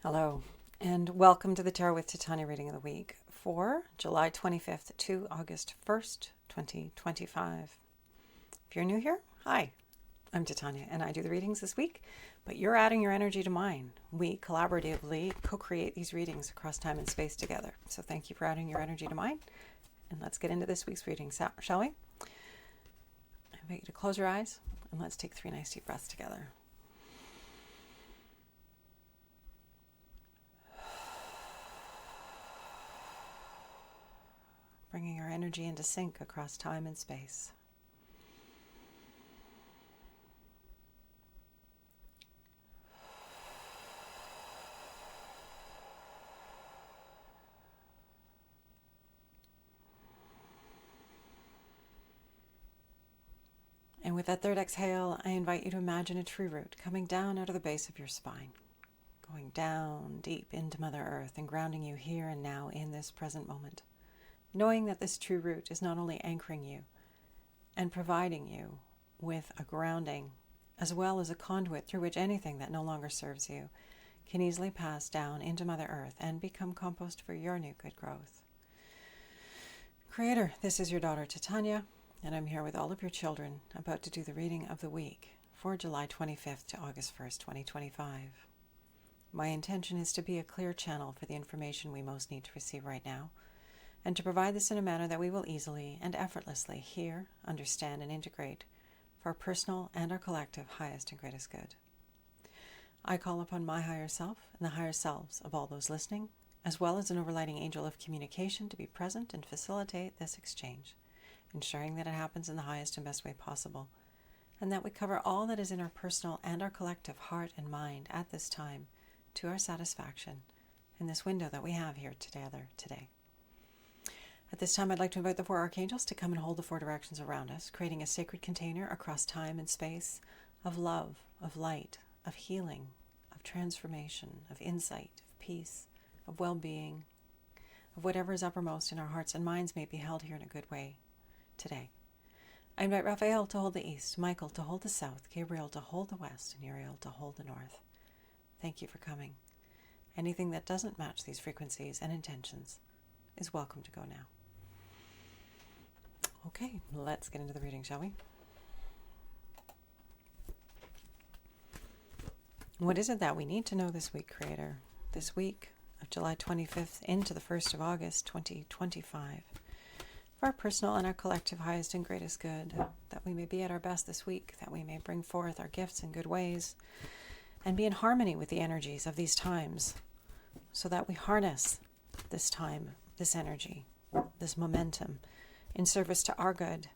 Hello, and welcome to the Tarot with Titania reading of the week for July 25th to August 1st, 2025. If you're new here, hi, I'm Titania, and I do the readings this week, but you're adding your energy to mine. We collaboratively co-create these readings across time and space together. So thank you for adding your energy to mine, and let's get into this week's reading, shall we? I invite you to close your eyes, and let's take 3 nice deep breaths together. Bringing our energy into sync across time and space. And with that third exhale, I invite you to imagine a tree root coming down out of the base of your spine, going down deep into Mother Earth and grounding you here and now in this present moment. Knowing that this true root is not only anchoring you and providing you with a grounding, as well as a conduit through which anything that no longer serves you can easily pass down into Mother Earth and become compost for your new good growth. Creator, this is your daughter Titania, and I'm here with all of your children about to do the reading of the week for July 25th to August 1st, 2025. My intention is to be a clear channel for the information we most need to receive right now, and to provide this in a manner that we will easily and effortlessly hear, understand, and integrate for our personal and our collective highest and greatest good. I call upon my higher self and the higher selves of all those listening, as well as an overlighting angel of communication, to be present and facilitate this exchange, ensuring that it happens in the highest and best way possible, and that we cover all that is in our personal and our collective heart and mind at this time to our satisfaction in this window that we have here together today. At this time, I'd like to invite the 4 archangels to come and hold the 4 directions around us, creating a sacred container across time and space of love, of light, of healing, of transformation, of insight, of peace, of well-being, of whatever is uppermost in our hearts and minds may be held here in a good way today. I invite Raphael to hold the east, Michael to hold the south, Gabriel to hold the west, and Uriel to hold the north. Thank you for coming. Anything that doesn't match these frequencies and intentions is welcome to go now. Okay, let's get into the reading, shall we? What is it that we need to know this week, Creator? This week of July 25th into the 1st of August 2025. For our personal and our collective highest and greatest good, that we may be at our best this week, that we may bring forth our gifts in good ways, and be in harmony with the energies of these times, so that we harness this time, this energy, this momentum, in service to our good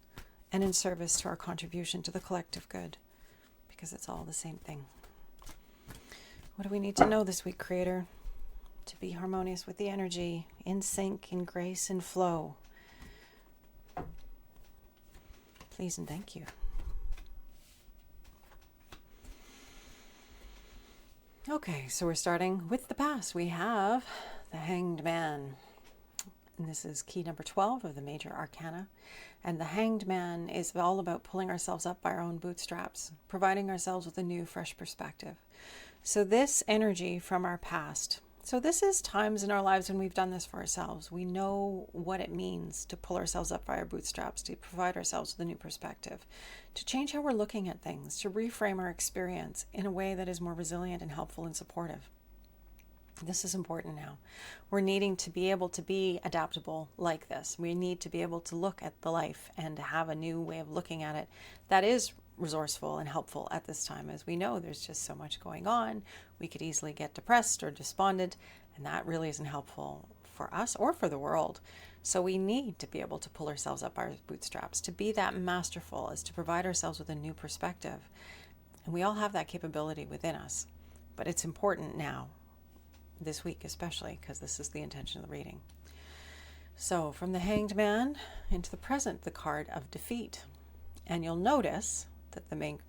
and in service to our contribution to the collective good, because it's all the same thing. What do we need to know this week, Creator? To be harmonious with the energy, in sync, in grace, and flow. Please and thank you. Okay, so we're starting with the past. We have the Hanged Man. And this is key number 12 of the major arcana. And the Hanged Man is all about pulling ourselves up by our own bootstraps, providing ourselves with a new, fresh perspective. So this energy from our past. So this is times in our lives when we've done this for ourselves. We know what it means to pull ourselves up by our bootstraps, to provide ourselves with a new perspective, to change how we're looking at things, to reframe our experience in a way that is more resilient and helpful and supportive. This is important now. We're needing to be able to be adaptable like this. We need to be able to look at the life and have a new way of looking at it that is resourceful and helpful at this time. As we know, there's just so much going on. We could easily get depressed or despondent, and that really isn't helpful for us or for the world. So we need to be able to pull ourselves up our bootstraps, to be that masterful as to provide ourselves with a new perspective. And we all have that capability within us. But it's important now, this week especially, because this is the intention of the reading. So from the Hanged Man into the present, the card of defeat. And you'll notice that the main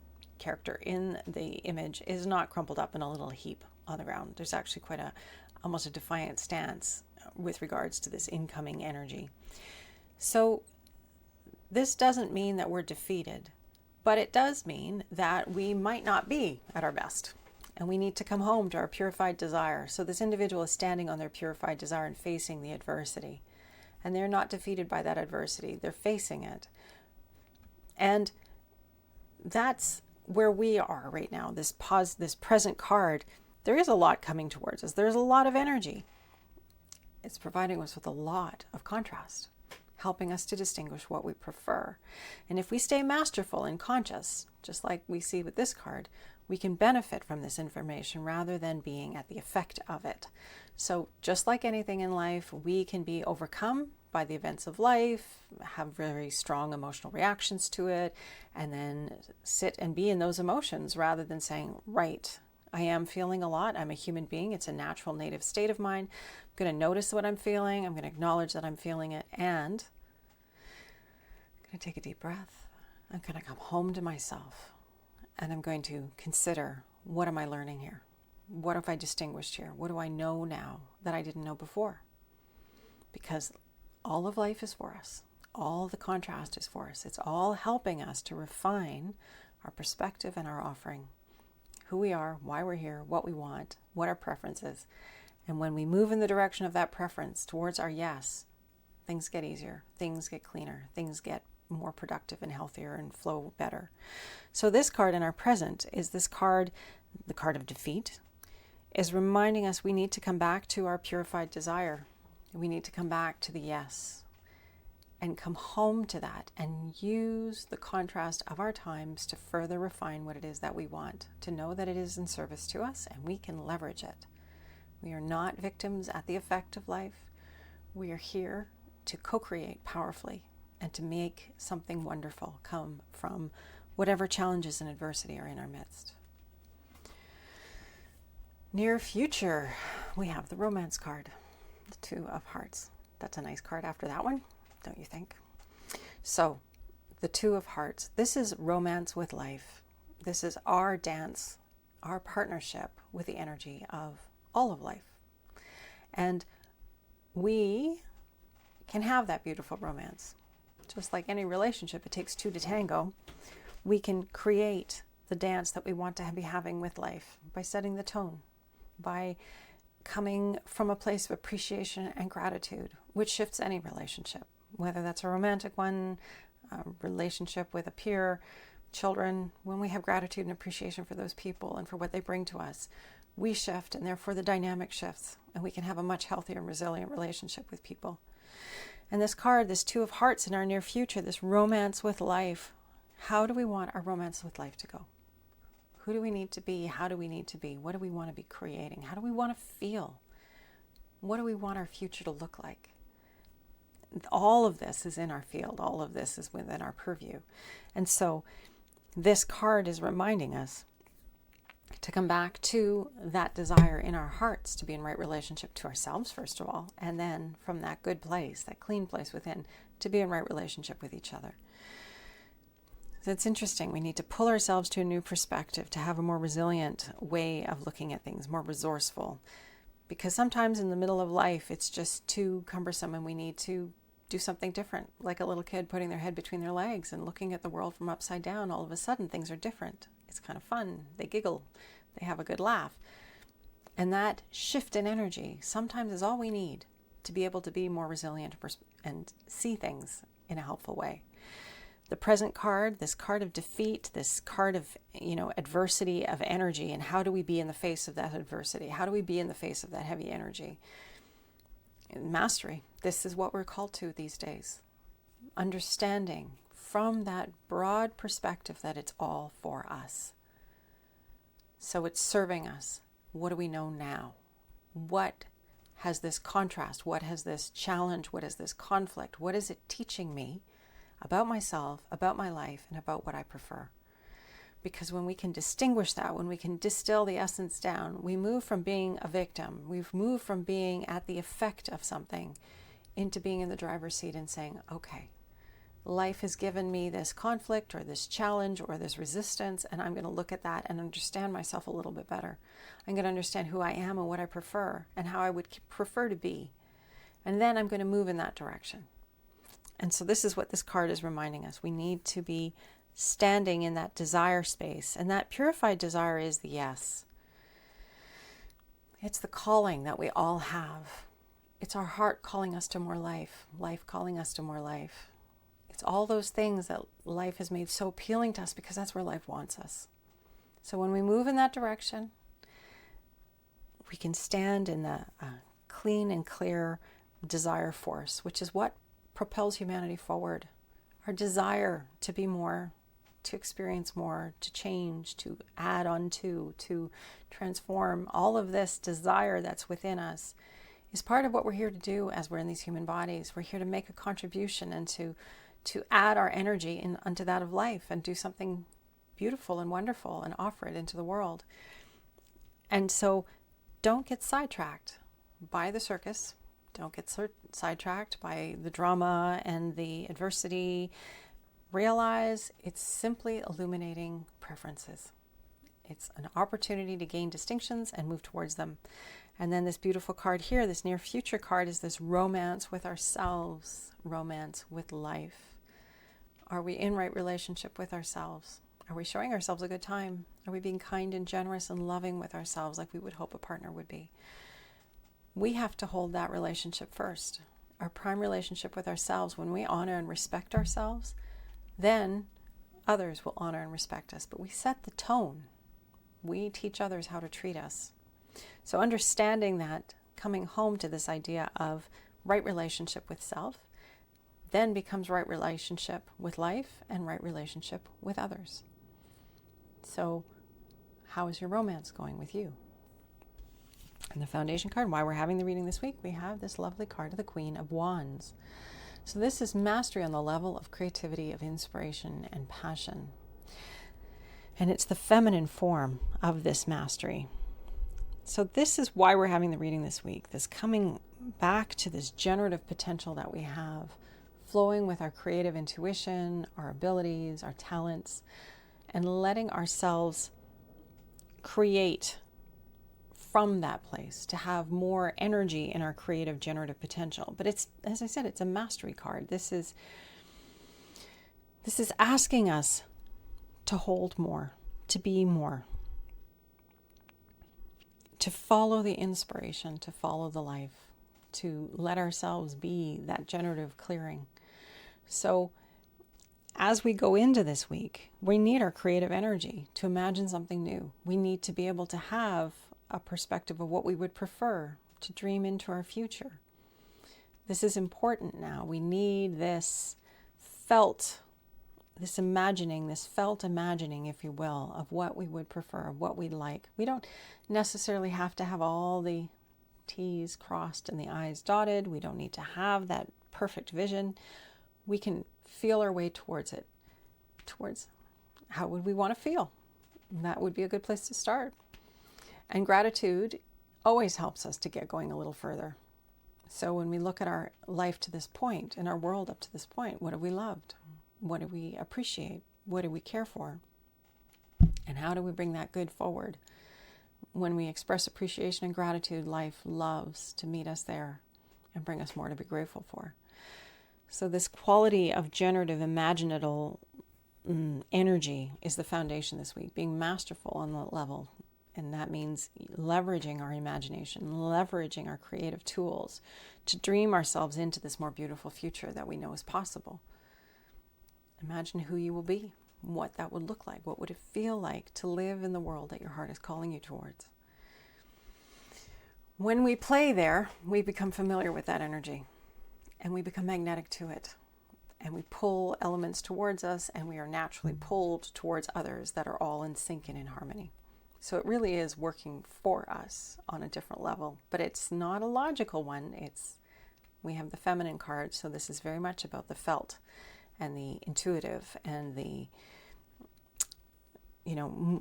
character in the image is not crumpled up in a little heap on the ground. There's actually quite almost a defiant stance with regards to this incoming energy. So this doesn't mean that we're defeated, but it does mean that we might not be at our best. and we need to come home to our purified desire. So this individual is standing on their purified desire and facing the adversity. And they're not defeated by that adversity. They're facing it. And that's where we are right now. This present card, there is a lot coming towards us. There's a lot of energy. It's providing us with a lot of contrast, helping us to distinguish what we prefer. And if we stay masterful and conscious, just like we see with this card, we can benefit from this information rather than being at the effect of it. So just like anything in life, we can be overcome by the events of life, have very strong emotional reactions to it, and then sit and be in those emotions rather than saying, right, I am feeling a lot. I'm a human being. It's a natural native state of mine. I'm going to notice what I'm feeling. I'm going to acknowledge that I'm feeling it. And I'm going to take a deep breath. I'm going to come home to myself. And I'm going to consider, what am I learning here? What have I distinguished here? What do I know now that I didn't know before? Because all of life is for us. All the contrast is for us. It's all helping us to refine our perspective and our offering. Who we are, why we're here, what we want, what our preference is. And when we move in the direction of that preference towards our yes, things get easier, things get cleaner, things get more productive and healthier and flow better. So this card in our present is this card, the card of defeat, is reminding us we need to come back to our purified desire. We need to come back to the yes and come home to that and use the contrast of our times to further refine what it is that we want, to know that it is in service to us and we can leverage it. We are not victims at the effect of life. We are here to co-create powerfully and to make something wonderful come from whatever challenges and adversity are in our midst. Near future, we have the romance card, the Two of Hearts. That's a nice card after that one, don't you think? So, the Two of Hearts. This is romance with life. This is our dance, our partnership with the energy of all of life. And we can have that beautiful romance. Just like any relationship, it takes two to tango. We can create the dance that we want to be having with life by setting the tone, by coming from a place of appreciation and gratitude, which shifts any relationship, whether that's a romantic one, a relationship with a peer, children. When we have gratitude and appreciation for those people and for what they bring to us, we shift, and therefore the dynamic shifts, and we can have a much healthier and resilient relationship with people. And this card, this Two of Hearts in our near future, this romance with life, how do we want our romance with life to go? Who do we need to be? How do we need to be? What do we want to be creating? How do we want to feel? What do we want our future to look like? All of this is in our field. All of this is within our purview. And so this card is reminding us to come back to that desire in our hearts to be in right relationship to ourselves, first of all, and then from that good place, that clean place within, to be in right relationship with each other. So it's interesting. We need to pull ourselves to a new perspective, to have a more resilient way of looking at things, more resourceful. Because sometimes in the middle of life, it's just too cumbersome and we need to do something different. Like a little kid putting their head between their legs and looking at the world from upside down. All of a sudden, things are different. It's kind of fun. They giggle. They have a good laugh. And that shift in energy sometimes is all we need to be able to be more resilient and see things in a helpful way. The present card, this card of defeat, this card of, adversity, of energy, and how do we be in the face of that adversity? How do we be in the face of that heavy energy? Mastery. This is what we're called to these days. Understanding from that broad perspective that it's all for us. So it's serving us. What do we know now? What has this contrast? What has this challenge? What is this conflict? What is it teaching me about myself, about my life, and about what I prefer? Because when we can distinguish that, when we can distill the essence down, we move from being a victim. We've moved from being at the effect of something into being in the driver's seat and saying, okay, life has given me this conflict or this challenge or this resistance, and I'm going to look at that and understand myself a little bit better. I'm going to understand who I am and what I prefer and how I would prefer to be. And then I'm going to move in that direction. And so this is what this card is reminding us. We need to be standing in that desire space. And that purified desire is the yes. It's the calling that we all have. It's our heart calling us to more life, life calling us to more life. It's all those things that life has made so appealing to us because that's where life wants us. So when we move in that direction, we can stand in the clean and clear desire force, which is what propels humanity forward. Our desire to be more, to experience more, to change, to add on to transform. All of this desire that's within us is part of what we're here to do as we're in these human bodies. We're here to make a contribution and to add our energy unto that of life and do something beautiful and wonderful and offer it into the world. And so don't get sidetracked by the circus. Don't get sidetracked by the drama and the adversity. Realize it's simply illuminating preferences. It's an opportunity to gain distinctions and move towards them. And then this beautiful card here, this near future card, is this romance with ourselves, romance with life. Are we in right relationship with ourselves? Are we showing ourselves a good time? Are we being kind and generous and loving with ourselves like we would hope a partner would be? We have to hold that relationship first. Our prime relationship with ourselves. When we honor and respect ourselves, then others will honor and respect us. But we set the tone. We teach others how to treat us. So understanding that, coming home to this idea of right relationship with self, then becomes right relationship with life and right relationship with others. So how is your romance going with you? And the foundation card, why we're having the reading this week, we have this lovely card of the Queen of Wands. So this is mastery on the level of creativity, of inspiration and passion. And it's the feminine form of this mastery. So this is why we're having the reading this week, this coming back to this generative potential that we have, flowing with our creative intuition, our abilities, our talents, and letting ourselves create from that place to have more energy in our creative generative potential. But it's, as I said, it's a mastery card. This is asking us to hold more, to be more, to follow the inspiration, to follow the life, to let ourselves be that generative clearing. So as we go into this week, we need our creative energy to imagine something new. We need to be able to have a perspective of what we would prefer, to dream into our future. This is important now. We need this felt imagining, if you will, of what we would prefer, of what we'd like. We don't necessarily have to have all the T's crossed and the I's dotted. We don't need to have that perfect vision. We can feel our way towards it, towards how would we want to feel. And that would be a good place to start. And gratitude always helps us to get going a little further. So when we look at our life to this point, and our world up to this point, what have we loved? What do we appreciate? What do we care for? And how do we bring that good forward? When we express appreciation and gratitude, life loves to meet us there and bring us more to be grateful for. So this quality of generative, imaginative energy is the foundation this week, being masterful on that level. And that means leveraging our imagination, leveraging our creative tools to dream ourselves into this more beautiful future that we know is possible. Imagine who you will be, what that would look like, what would it feel like to live in the world that your heart is calling you towards. When we play there, we become familiar with that energy and we become magnetic to it. And we pull elements towards us and we are naturally pulled towards others that are all in sync and in harmony. So it really is working for us on a different level, but it's not a logical one. We have the feminine card, so this is very much about the felt and the intuitive and the,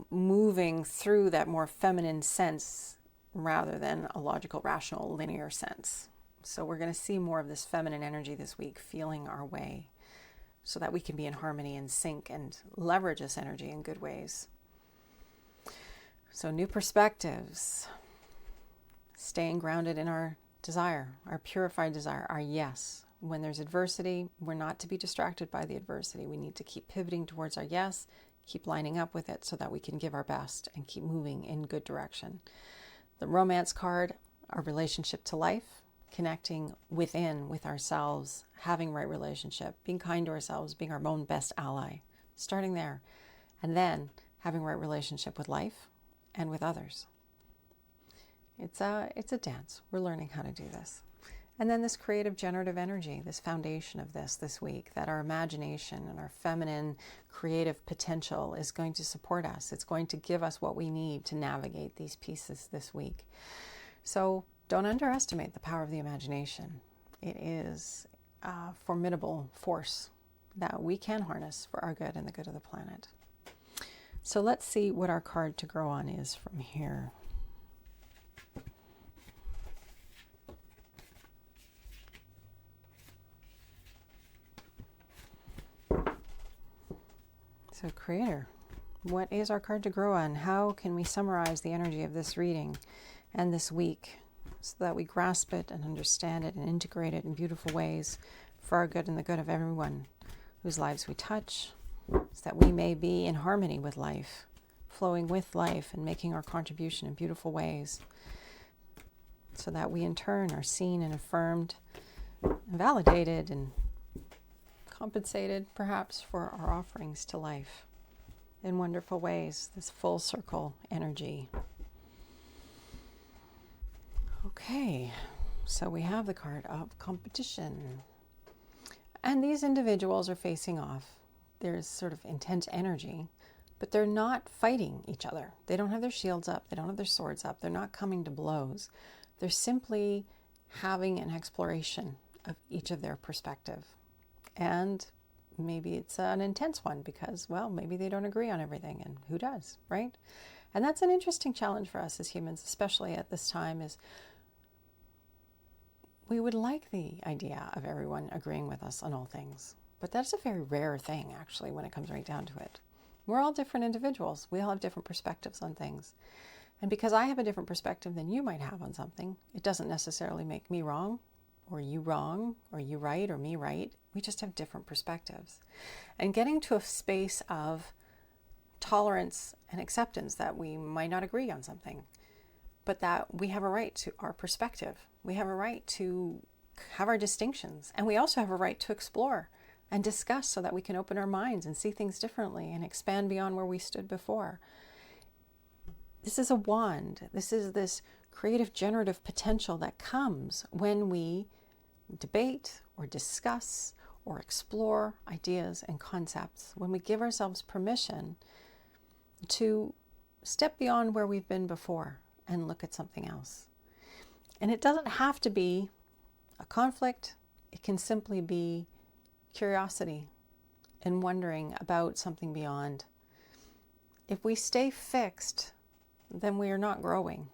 moving through that more feminine sense rather than a logical, rational, linear sense. So we're going to see more of this feminine energy this week, feeling our way so that we can be in harmony and sync and leverage this energy in good ways. So new perspectives, staying grounded in our desire, our purified desire, our yes. When there's adversity, we're not to be distracted by the adversity. We need to keep pivoting towards our yes, keep lining up with it so that we can give our best and keep moving in good direction. The romance card, our relationship to life, connecting within with ourselves, having right relationship, being kind to ourselves, being our own best ally, starting there. And then having right relationship with life and with others. It's a dance. We're learning how to do this. And then this creative generative energy, this foundation of this week, that our imagination and our feminine creative potential is going to support us. It's going to give us what we need to navigate these pieces this week. So don't underestimate the power of the imagination. It is a formidable force that we can harness for our good and the good of the planet. So let's see what our card to grow on is from here. So Creator, what is our card to grow on? How can we summarize the energy of this reading and this week so that we grasp it and understand it and integrate it in beautiful ways for our good and the good of everyone whose lives we touch, so that we may be in harmony with life, flowing with life and making our contribution in beautiful ways, so that we in turn are seen and affirmed and validated and compensated perhaps for our offerings to life in wonderful ways, this full circle energy. Okay, so we have the card of competition. And these individuals are facing off. There's sort of intense energy, but they're not fighting each other. They don't have their shields up. They don't have their swords up. They're not coming to blows. They're simply having an exploration of each of their perspective. And maybe it's an intense one because, well, maybe they don't agree on everything, and who does, right? And that's an interesting challenge for us as humans, especially at this time, is we would like the idea of everyone agreeing with us on all things. But that's a very rare thing, actually, when it comes right down to it. We're all different individuals. We all have different perspectives on things. And because I have a different perspective than you might have on something, it doesn't necessarily make me wrong, or you right, or me right. We just have different perspectives. And getting to a space of tolerance and acceptance that we might not agree on something, but that we have a right to our perspective. We have a right to have our distinctions. And we also have a right to explore and discuss so that we can open our minds and see things differently and expand beyond where we stood before. This is a wand. This is this creative generative potential that comes when we debate or discuss or explore ideas and concepts, when we give ourselves permission to step beyond where we've been before and look at something else. And it doesn't have to be a conflict. It can simply be curiosity and wondering about something beyond. If we stay fixed, then we are not growing.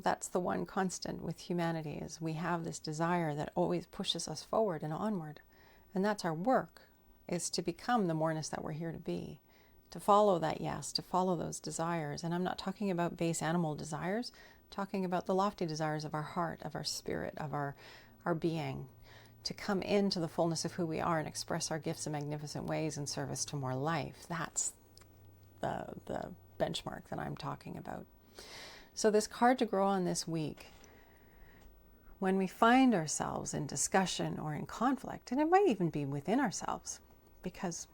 That's the one constant with humanity, is we have this desire that always pushes us forward and onward. And that's our work, is to become the moreness that we're here to be, to follow that yes, to follow those desires. And I'm not talking about base animal desires, I'm talking about the lofty desires of our heart, of our spirit, of our being, to come into the fullness of who we are and express our gifts in magnificent ways in service to more life. That's the benchmark that I'm talking about. So this card to grow on this week, when we find ourselves in discussion or in conflict, and it might even be within ourselves, because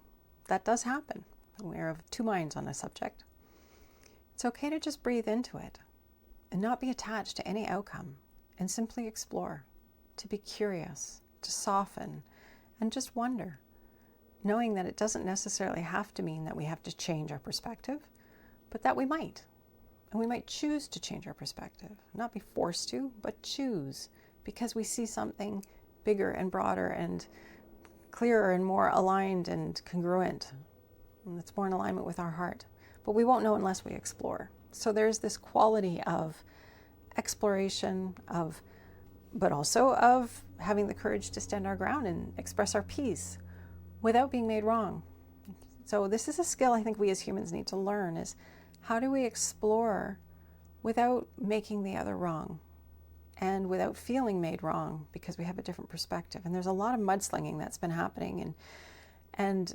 that does happen. We're of two minds on a subject. It's okay to just breathe into it and not be attached to any outcome, and simply explore, to be curious, to soften, and just wonder, knowing that it doesn't necessarily have to mean that we have to change our perspective, but that we might. And we might choose to change our perspective, not be forced to, but choose, because we see something bigger and broader and clearer and more aligned and congruent. And that's more in alignment with our heart. But we won't know unless we explore. So there's this quality of exploration, but also of having the courage to stand our ground and express our piece without being made wrong. So this is a skill I think we as humans need to learn, is how do we explore without making the other wrong and without feeling made wrong because we have a different perspective. And there's a lot of mudslinging that's been happening, and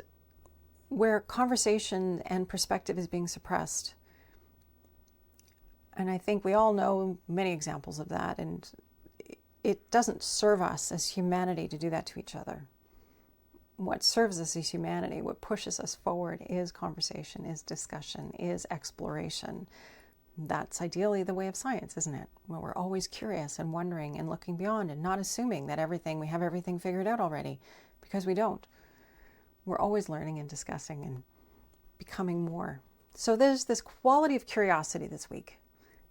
where conversation and perspective is being suppressed. And I think we all know many examples of that, and it doesn't serve us as humanity to do that to each other. What serves us as humanity, what pushes us forward, is conversation, is discussion, is exploration. That's ideally the way of science, isn't it? Where we're always curious and wondering and looking beyond and not assuming that we have everything figured out already, because we don't. We're always learning and discussing and becoming more. So there's this quality of curiosity this week.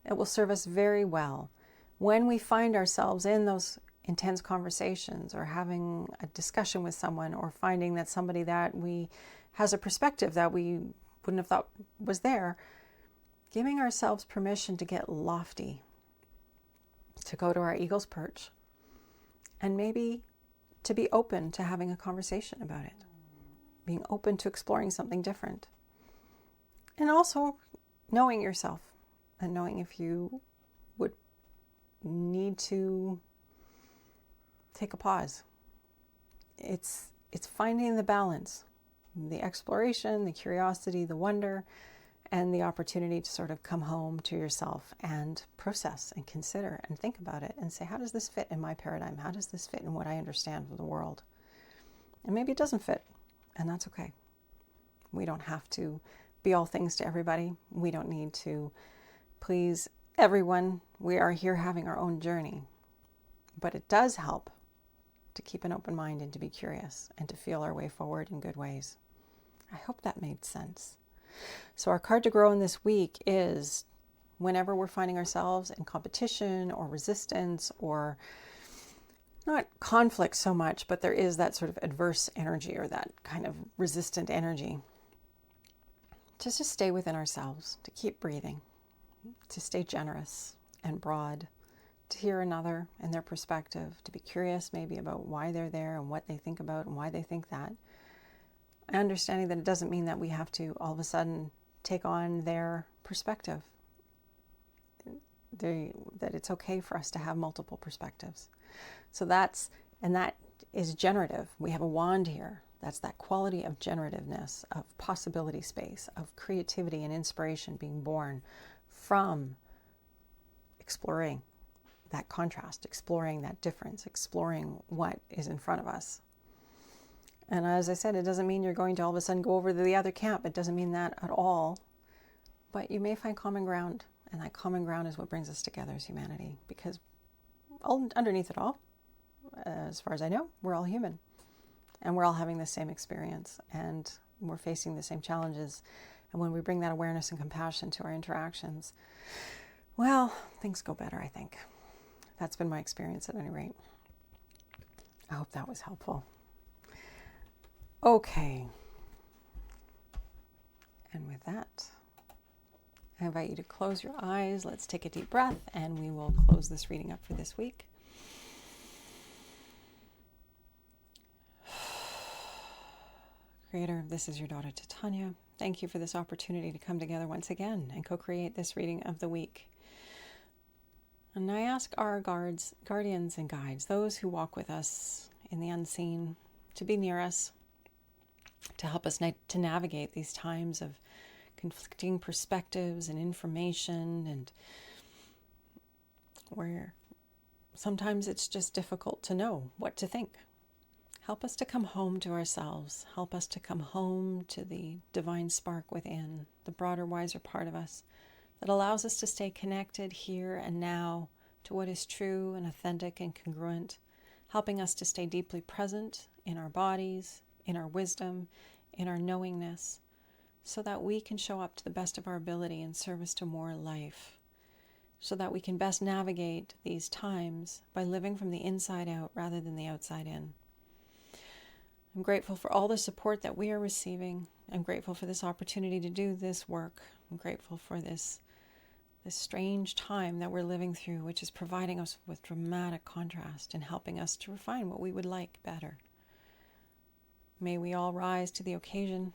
It will serve us very well when we find ourselves in those intense conversations, or having a discussion with someone, or finding that somebody that we has a perspective that we wouldn't have thought was there. Giving ourselves permission to get lofty, to go to our eagle's perch, and maybe to be open to having a conversation about it, being open to exploring something different. And also knowing yourself, and knowing if you would need to take a pause. It's finding the balance, the exploration, the curiosity, the wonder, and the opportunity to sort of come home to yourself and process and consider and think about it and say, how does this fit in my paradigm? How does this fit in what I understand of the world? And maybe it doesn't fit, and that's okay. We don't have to be all things to everybody. We don't need to please everyone. We are here having our own journey. But it does help to keep an open mind and to be curious and to feel our way forward in good ways. I hope that made sense. So our card to grow in this week is, whenever we're finding ourselves in competition or resistance, or not conflict so much, but there is that sort of adverse energy or that kind of resistant energy, to just stay within ourselves, to keep breathing, to stay generous and broad, to hear another and their perspective, to be curious maybe about why they're there and what they think about and why they think that. Understanding that it doesn't mean that we have to all of a sudden take on their perspective. That it's okay for us to have multiple perspectives. So that is generative. We have a wand here. That's that quality of generativeness, of possibility space, of creativity and inspiration being born from exploring that contrast, exploring that difference, exploring what is in front of us. And as I said, it doesn't mean you're going to all of a sudden go over to the other camp. It doesn't mean that at all. But you may find common ground, and that common ground is what brings us together as humanity. Because underneath it all, as far as I know, we're all human. And we're all having the same experience, and we're facing the same challenges. And when we bring that awareness and compassion to our interactions, well, things go better, I think. That's been my experience at any rate. I hope that was helpful. Okay. And with that, I invite you to close your eyes. Let's take a deep breath, and we will close this reading up for this week. Creator, this is your daughter Titania. Thank you for this opportunity to come together once again and co-create this reading of the week. And I ask our guardians and guides, those who walk with us in the unseen, to be near us, to help us to navigate these times of conflicting perspectives and information, and where sometimes it's just difficult to know what to think. Help us to come home to ourselves. Help us to come home to the divine spark within, the broader, wiser part of us that allows us to stay connected here and now to what is true and authentic and congruent, helping us to stay deeply present in our bodies, in our wisdom, in our knowingness, so that we can show up to the best of our ability in service to more life, so that we can best navigate these times by living from the inside out rather than the outside in. I'm grateful for all the support that we are receiving. I'm grateful for this opportunity to do this work. I'm grateful for this strange time that we're living through, which is providing us with dramatic contrast and helping us to refine what we would like better. May we all rise to the occasion.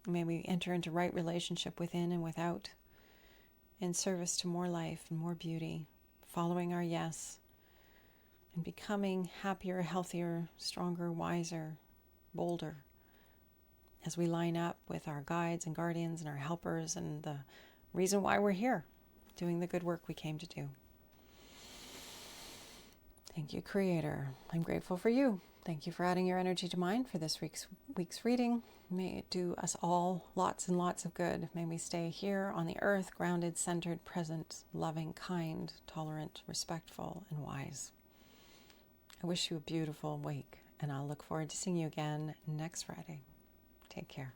May we enter into right relationship within and without, in service to more life and more beauty, following our yes, and becoming happier, healthier, stronger, wiser, bolder, as we line up with our guides and guardians and our helpers and the reason why we're here, doing the good work we came to do. Thank you, Creator. I'm grateful for you. Thank you for adding your energy to mine for this week's reading. May it do us all lots and lots of good. May we stay here on the earth, grounded, centered, present, loving, kind, tolerant, respectful, and wise. I wish you a beautiful week, and I'll look forward to seeing you again next Friday. Take care.